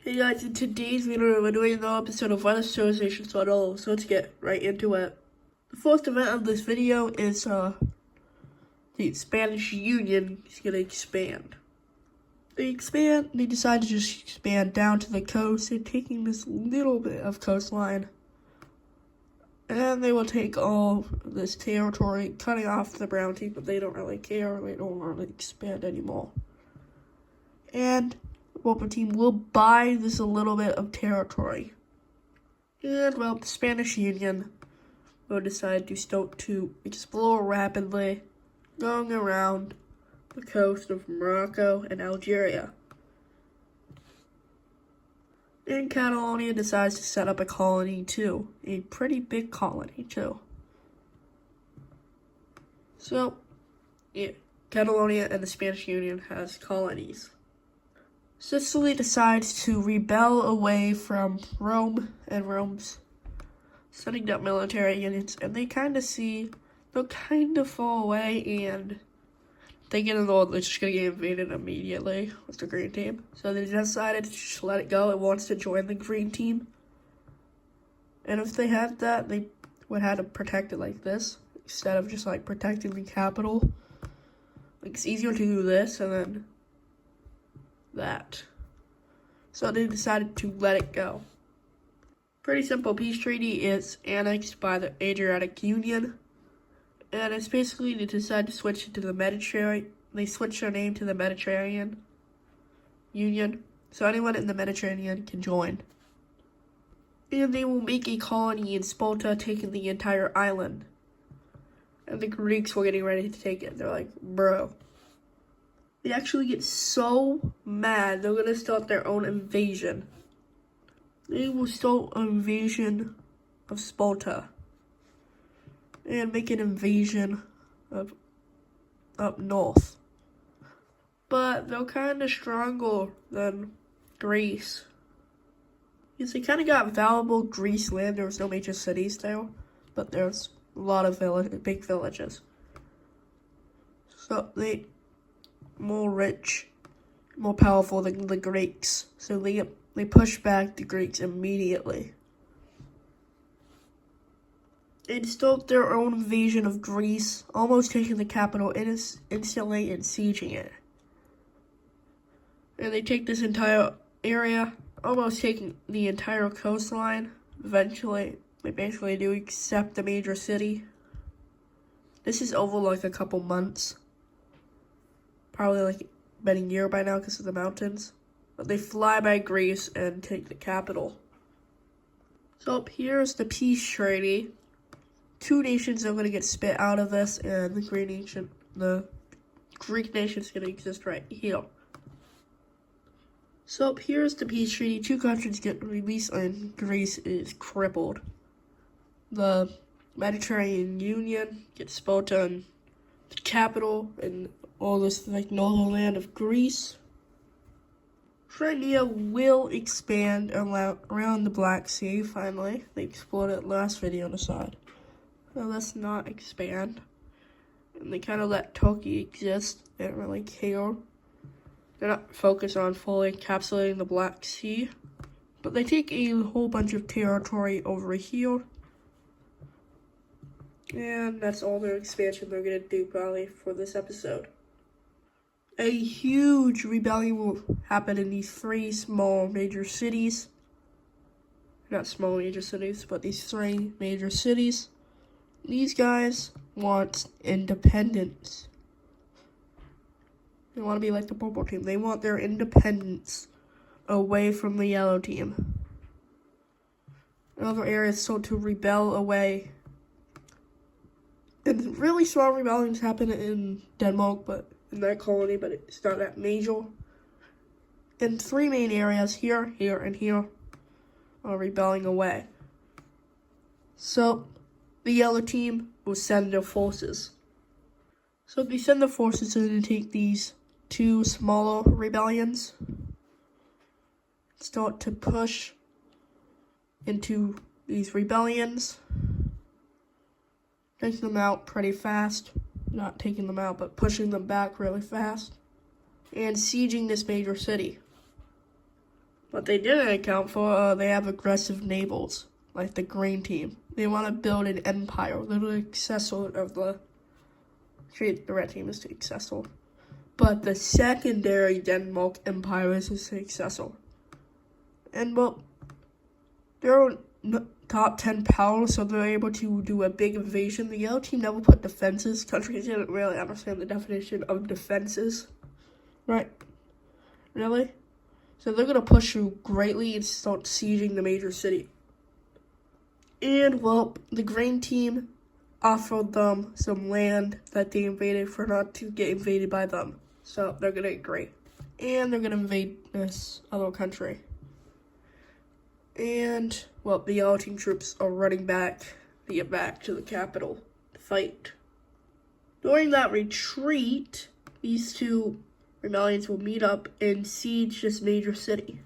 Hey guys, in today's video we're doing another episode of Wireless Civilization so let's get right into it. The first event of this video is the Spanish Union is gonna expand. They decide to just expand down to the coast. They're taking this little bit of coastline. And they will take all this territory, cutting off the brown team, but they don't really care. They don't want to expand anymore. And the purple team will buy this a little bit of territory. And, well, the Spanish Union will decide to start to explore rapidly, going around the coast of Morocco and Algeria. And Catalonia decides to set up a colony too, a pretty big colony too. So, yeah, Catalonia and the Spanish Union has colonies. Sicily decides to rebel away from Rome, and Rome's setting up military units, and they kind of fall away, and they get involved. They're just gonna get invaded immediately with the green team. So they decided to just let it go. It wants to join the green team. And if they had that, they would have to protect it like this, instead of just like protecting the capital. Like, it's easier to do this and then that. So they decided to let it go. Pretty simple peace treaty. It's annexed by the Adriatic Union. And it's basically they decide to switch it to the Mediterranean. They switch their name to the Mediterranean Union. So anyone in the Mediterranean can join. And they will make a colony in Sparta, taking the entire island. And the Greeks were getting ready to take it. They're like, bro. They actually get so mad, they're going to start their own invasion. They will start an invasion of Sparta. And make an invasion of up north. But they're kind of stronger than Greece. Because they kind of got valuable Greece land. There was no major cities there, but there's a lot of big villages. So they more rich, more powerful than the Greeks. So they push back the Greeks immediately. They start their own invasion of Greece, almost taking the capital instantly and sieging it. And they take this entire area, almost taking the entire coastline. Eventually, they basically do accept the major city. This is over like a couple months. Probably like been a year by now because of the mountains. But they fly by Greece and take the capital. So up here is the peace treaty. Two nations are going to get spit out of this, and the Greek nation is going to exist right here. So up here is the peace treaty. Two countries get released, and Greece is crippled. The Mediterranean Union gets Sparta and the capital, and all this like northern land of Greece. Crimea will expand around the Black Sea. Finally, they explored it last video on the side. So let's not expand. And they kind of let Turkey exist. They don't really care. They're not focused on fully encapsulating the Black Sea. But they take a whole bunch of territory over here. And that's all their expansion they're going to do probably for this episode. A huge rebellion will happen in these three small major cities. Not small major cities, but these three major cities. These guys want independence. They want to be like the purple team. They want their independence away from the yellow team. Another area is so to rebel away. And really small rebellions happen in Denmark, but in that colony, but it's not that major. And three main areas, here, here, and here, are rebelling away. So the yellow team will send their forces. So if they send their forces in to take these two smaller rebellions, start to push into these rebellions, taking them out pretty fast. Not taking them out, but pushing them back really fast. And sieging this major city. What they didn't account for, they have aggressive navals, like the green team. They want to build an empire, literally successor of the red team is successful. But the secondary Denmark Empire is a successor. And, well, they're top 10 power, so they're able to do a big invasion. The yellow team never put defenses. Countries didn't really understand the definition of defenses. Right? Really? So they're going to push through greatly and start sieging the major city. And, well, the green team offered them some land that they invaded for not to get invaded by them. So they're going to agree. And they're going to invade this other country. And, well, the yellow team troops are running back to get back to the capital to fight. During that retreat, these two rebellions will meet up and siege this major city.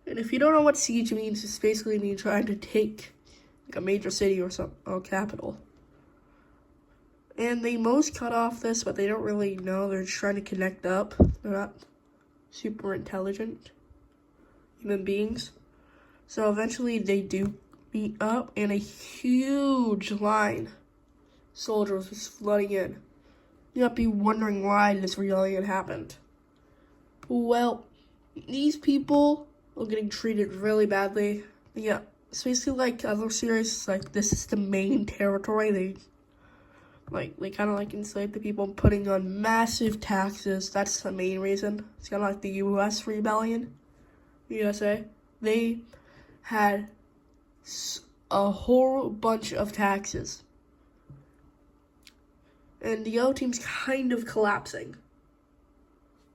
And if you don't know what siege means, it's basically means trying to take like a major city or capital. And they most cut off this, but they don't really know. They're just trying to connect up. They're not super intelligent human beings. So eventually they do meet up, and a huge line of soldiers is flooding in. You might be wondering why this rebellion happened. Well, these people are getting treated really badly. Yeah, it's basically like other series, like this is the main territory. They kind of like enslave the people, putting on massive taxes. That's the main reason. It's kind of like the U.S. rebellion, USA. They had a whole bunch of taxes. And the yellow team's kind of collapsing.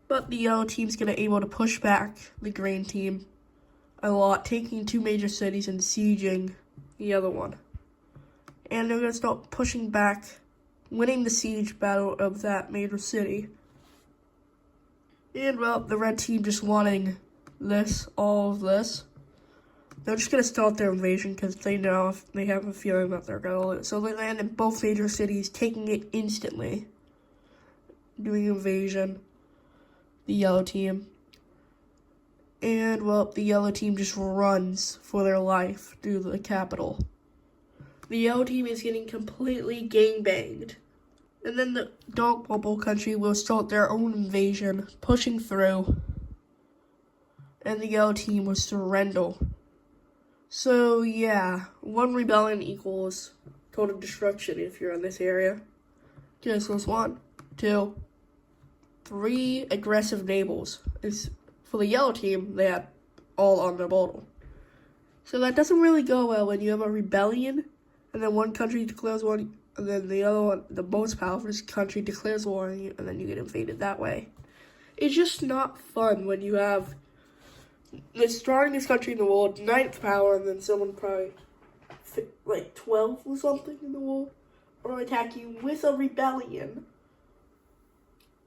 But the yellow team's going to be able to push back the green team a lot, taking two major cities and sieging the other one. And they're going to start pushing back, winning the siege battle of that major city. And, well, the red team just wanting all of this. They're just going to start their invasion because they know if they have a feeling that they're going to lose. So they land in both major cities, taking it instantly. Doing invasion. The yellow team. And, well, the yellow team just runs for their life through the capital. The yellow team is getting completely gangbanged. And then the dark purple country will start their own invasion, pushing through. And the yellow team will surrender. So, yeah, one rebellion equals total destruction if you're in this area. Just was 1, 2, 3 aggressive navals. For the yellow team, they had all on their border. So that doesn't really go well when you have a rebellion, and then one country declares war, and then the other one, the most powerful country, declares war on you, and then you get invaded that way. It's just not fun when you have the strongest country in the world, 9th power, and then someone probably like 12 or something in the world are attacking with a rebellion.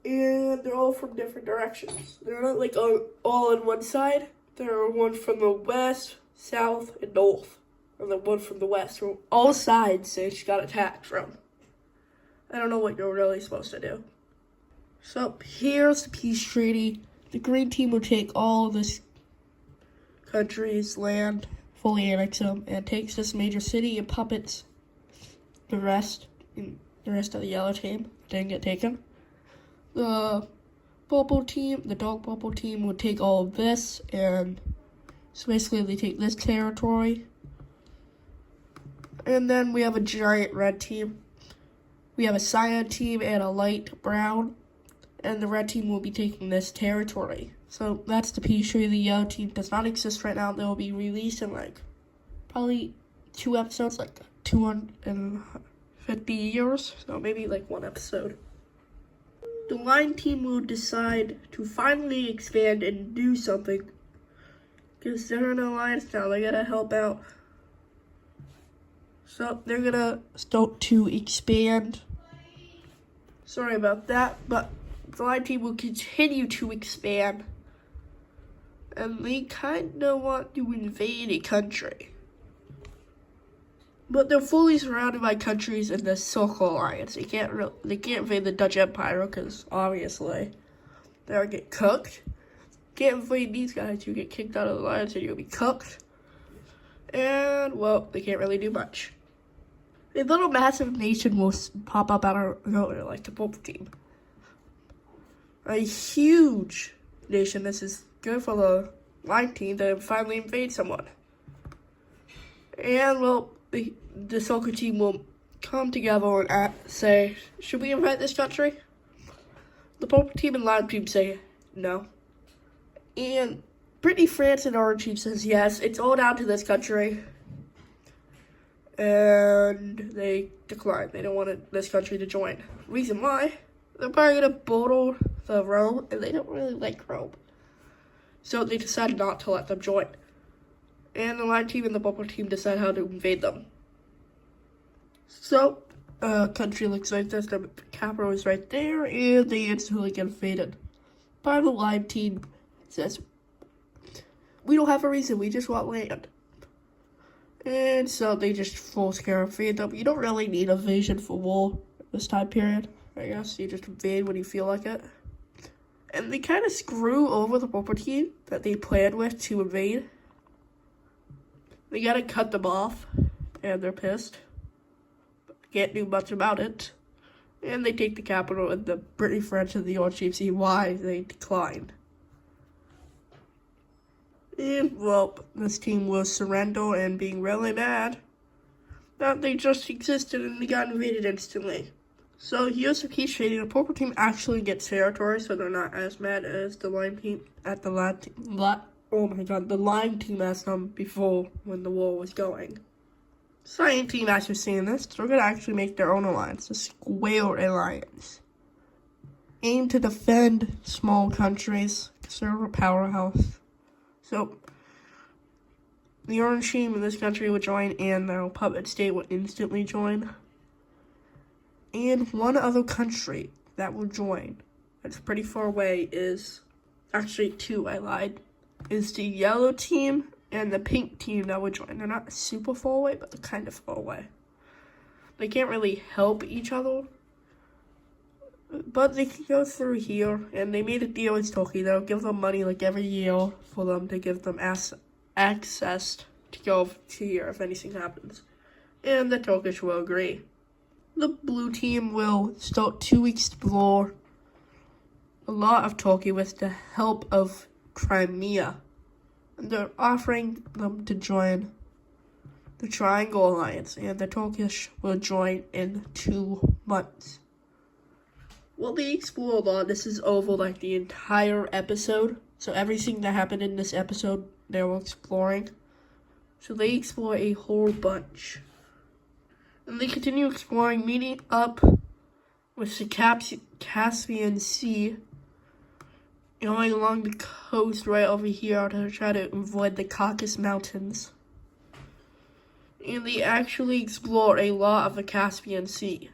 And they're all from different directions. They're not like all on one side. There are one from the west, south, and north. And then one from the west. From all sides they just got attacked from. I don't know what you're really supposed to do. So here's the peace treaty. The green team will take all this country's land, fully annex them, and takes this major city and puppets the rest of the yellow team didn't get taken. The dark purple team would take all of this, and so basically they take this territory. And then we have a giant red team. We have a cyan team and a light brown, and the red team will be taking this territory. So that's the peace treaty. The yellow team does not exist right now. They will be released in like probably 2 episodes, like 250 years. So maybe like 1 episode. The line team will decide to finally expand and do something. Because they're in an alliance now. They gotta help out. So they're gonna start to expand. Sorry about that, but the line team will continue to expand. And they kind of want to invade a country. But they're fully surrounded by countries in the Circle Alliance. They can't invade the Dutch Empire because obviously they'll get cooked. can't invade these guys, you get kicked out of the alliance and you'll be cooked. And, well, they can't really do much. A little massive nation will pop up out of nowhere, like the Purple Team. A huge nation. This is good for the Lime Team to finally invade someone. And, well, the Soccer Team will come together and say, should we invade this country? The Purple Team and Lime Team say no. And Brittany, France, and Orange Team says yes. It's all down to this country. And they decline. They don't want this country to join. Reason why? They're probably going to border the Rome, and they don't really like Rome. So they decided not to let them join. And the Lime Team and the Purple Team decide how to invade them. So, country looks like this. The capital is right there, and they instantly get invaded. By the Lime Team says, we don't have a reason, we just want land. And so they just full scale invade them. You don't really need a vision for war this time period, I guess. You just invade when you feel like it. And they kind of screw over the Purple Team that they planned with to invade. They gotta cut them off, and they're pissed. But can't do much about it. And they take the capital, and the Brittany, French, and the Orange Team see why they declined. And, well, this team will surrender and being really mad that they just existed and they got invaded instantly. So here's the key shading. The Purple Team actually gets territory, so they're not as mad as the Lime Team at the the Lime Team asked them before when the war was going. Cyan Team, after seeing this, they're going to actually make their own alliance, a square alliance. Aim to defend small countries, because they're a powerhouse. So, the Orange Team in this country would join, and the Puppet State would instantly join. And one other country that will join, that's pretty far away, is, actually two, I lied, is the Yellow Team and the Pink Team that would join. They're not super far away, but they're kind of far away. They can't really help each other, but they can go through here, and they made a deal with Turkey. They'll give them money like every year for them to give them access to go to here if anything happens. And the Turkish will agree. The Blue Team will start to explore a lot of Turkey with the help of Crimea. And they're offering them to join the Triangle Alliance, and the Turkish will join in 2 months. Well, they explore a lot. This is over like the entire episode. So everything that happened in this episode, they were exploring. So they explore a whole bunch. And they continue exploring, meeting up with the Caspian Sea, going along the coast right over here to try to avoid the Caucasus Mountains. And they actually explore a lot of the Caspian Sea.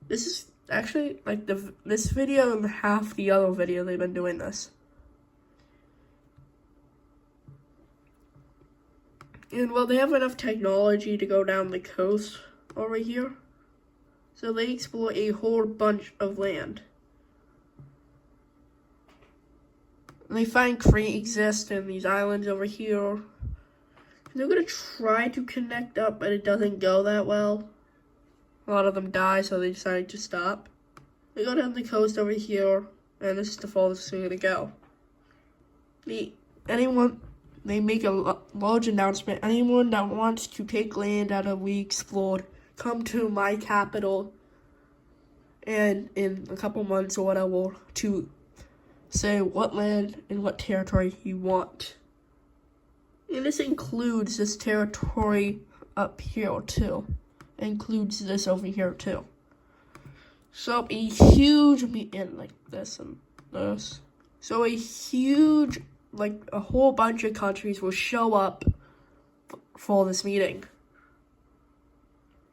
This is actually like this video and half the other video they've been doing this. And well, they have enough technology to go down the coast over here. So they explore a whole bunch of land. And they find Crete exists in these islands over here. And they're gonna try to connect up, but it doesn't go that well. A lot of them die, so they decided to stop. They go down the coast over here, and this is the farthest they're gonna go. They make a large announcement. Anyone that wants to take land out of we explored, come to my capital, and in a couple months or whatever, to say what land and what territory you want. And this includes this territory up here too. Includes this over here too. So a huge meeting like this and this. So a huge, like a whole bunch of countries will show up for this meeting.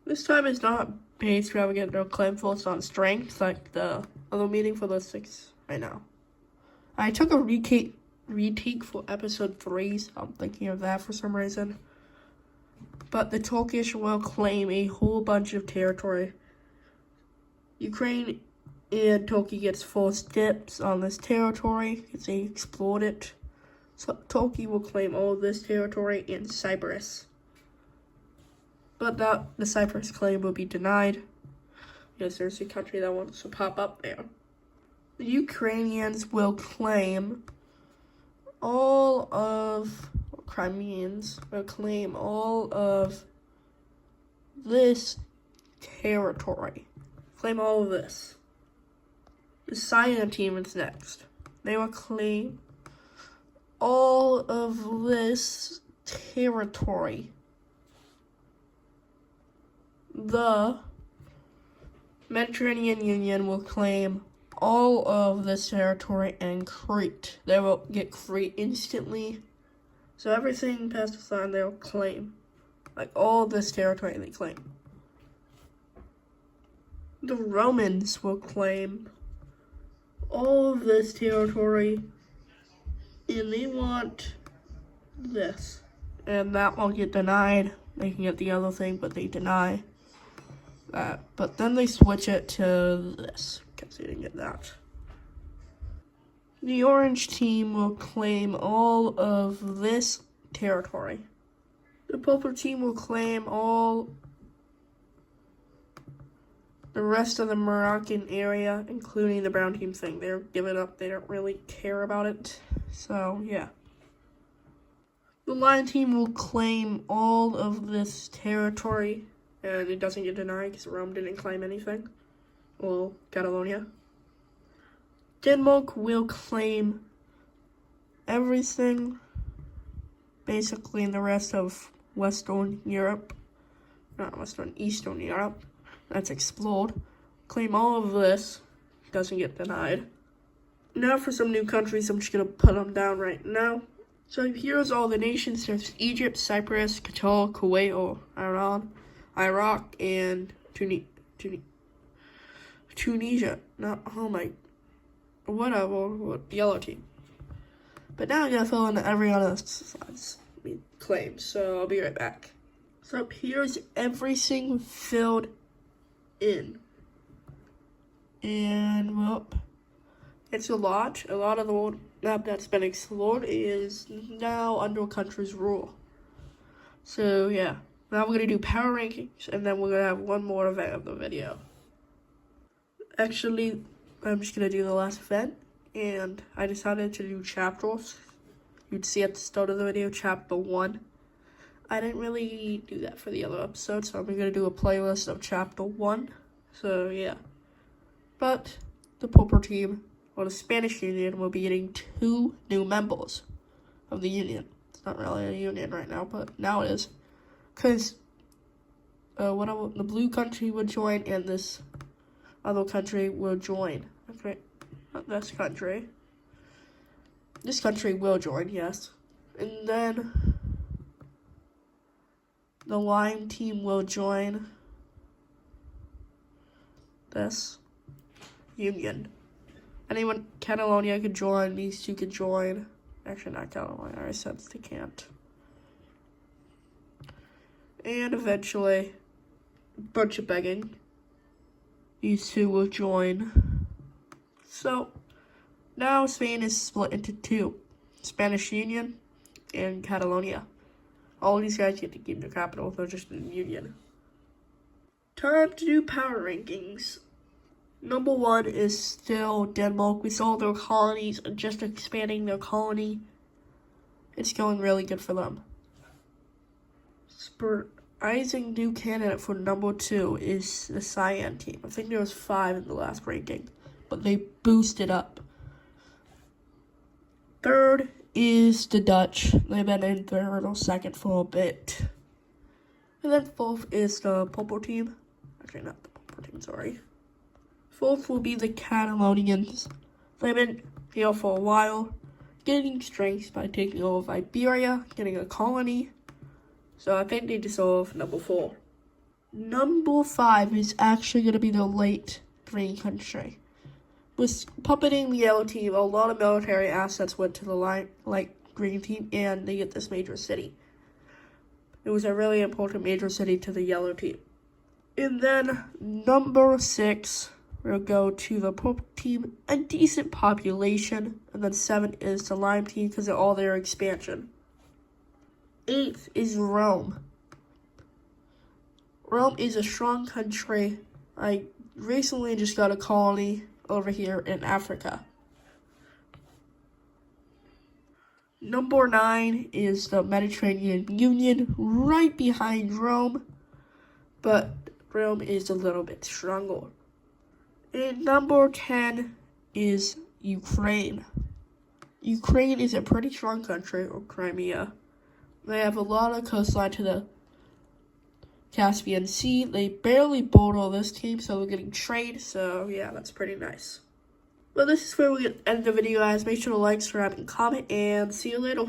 This time it's not based extravagant or claim focused on strength like the other meeting for those 6 right now. I took a retake for episode 3, so I'm thinking of that for some reason. But the Turkish will claim a whole bunch of territory. Ukraine And Turkey gets first dibs on this territory because they explored it. So Turkey will claim all of this territory in Cyprus. But the Cyprus claim will be denied because there's a country that wants to pop up there. The Ukrainians will claim Crimeans will claim all of this territory. Claim all of this. The Cyan team is next. They will claim all of this territory. The Mediterranean Union will claim all of this territory and Crete. They will get Crete instantly. So everything past the line they'll claim. Like all this territory they claim. The Romans will claim all of this territory, and they want this. And that will get denied. They can get the other thing, but they deny that. But then they switch it to this, because they didn't get that. The orange team will claim all of this territory. The purple team will claim all the rest of the Moroccan area, including the brown team thing. They're giving up. They don't really care about it. So, yeah. The lion team will claim all of this territory, and it doesn't get denied because Rome didn't claim anything. Well, Catalonia. Denmark will claim everything, basically in the rest of Eastern Europe. That's explored. Claim all of this. Doesn't get denied. Now for some new countries, I'm just going to put them down right now. So here's all the nations. There's Egypt, Cyprus, Qatar, Kuwait, or Iran, Iraq, and Tunisia. Yellow team. But now I'm going to fill in every other claims. So I'll be right back. So here's everything filled in. And, well, it's a lot. A lot of the world map that's been explored is now under a country's rule. So, yeah. Now we're going to do power rankings, and then we're going to have one more event of the video. Actually, I'm just going to do the last event, and I decided to do chapters. You'd see at the start of the video, chapter 1. I didn't really do that for the other episodes, so I'm going to do a playlist of chapter 1. So, yeah. But the purple team, or the Spanish Union, will be getting 2 new members of the Union. It's not really a union right now, but now it is. Because the blue country would join, and this other country will join. Okay, not this country. This country will join, yes. And then the lime team will join this union. Anyone, Catalonia could join, these two could join. Actually, not Catalonia, I already said they can't. And eventually, a bunch of begging. These two will join. So, now Spain is split into 2. Spanish Union and Catalonia. All these guys get to keep their capital, they're just in the Union. Time to do power rankings. Number 1 is still Denmark. We saw their colonies just expanding their colony. It's going really good for them. Surprising new candidate for number 2 is the Cyan team. I think there was 5 in the last ranking, but they boosted up. 3rd is the Dutch. They've been in 3rd or 2nd for a bit. And then 4th is the purple team. Actually, not the purple team, sorry. 4th will be the Catalonians. They've been here for a while, getting strength by taking over Iberia, getting a colony. So I think they deserve number 4. Number 5 is actually going to be the late green country. With puppeting the yellow team, a lot of military assets went to the light green team, and they get this major city. It was a really important major city to the yellow team. And then number 6 we'll go to the purple team, a decent population, and then 7 is the lime team because of all their expansion. 8th is Rome. Rome is a strong country. I recently just got a colony over here in Africa. Number 9 is the Mediterranean Union, right behind Rome, but Rome is a little bit stronger. And number 10 is Ukraine. Ukraine is a pretty strong country, or Crimea. They have a lot of coastline to the Caspian Sea. They barely bowled all this team, so they're getting trained, so yeah, that's pretty nice. Well, this is where we end the video, guys. Make sure to like, subscribe, and comment, and see you later.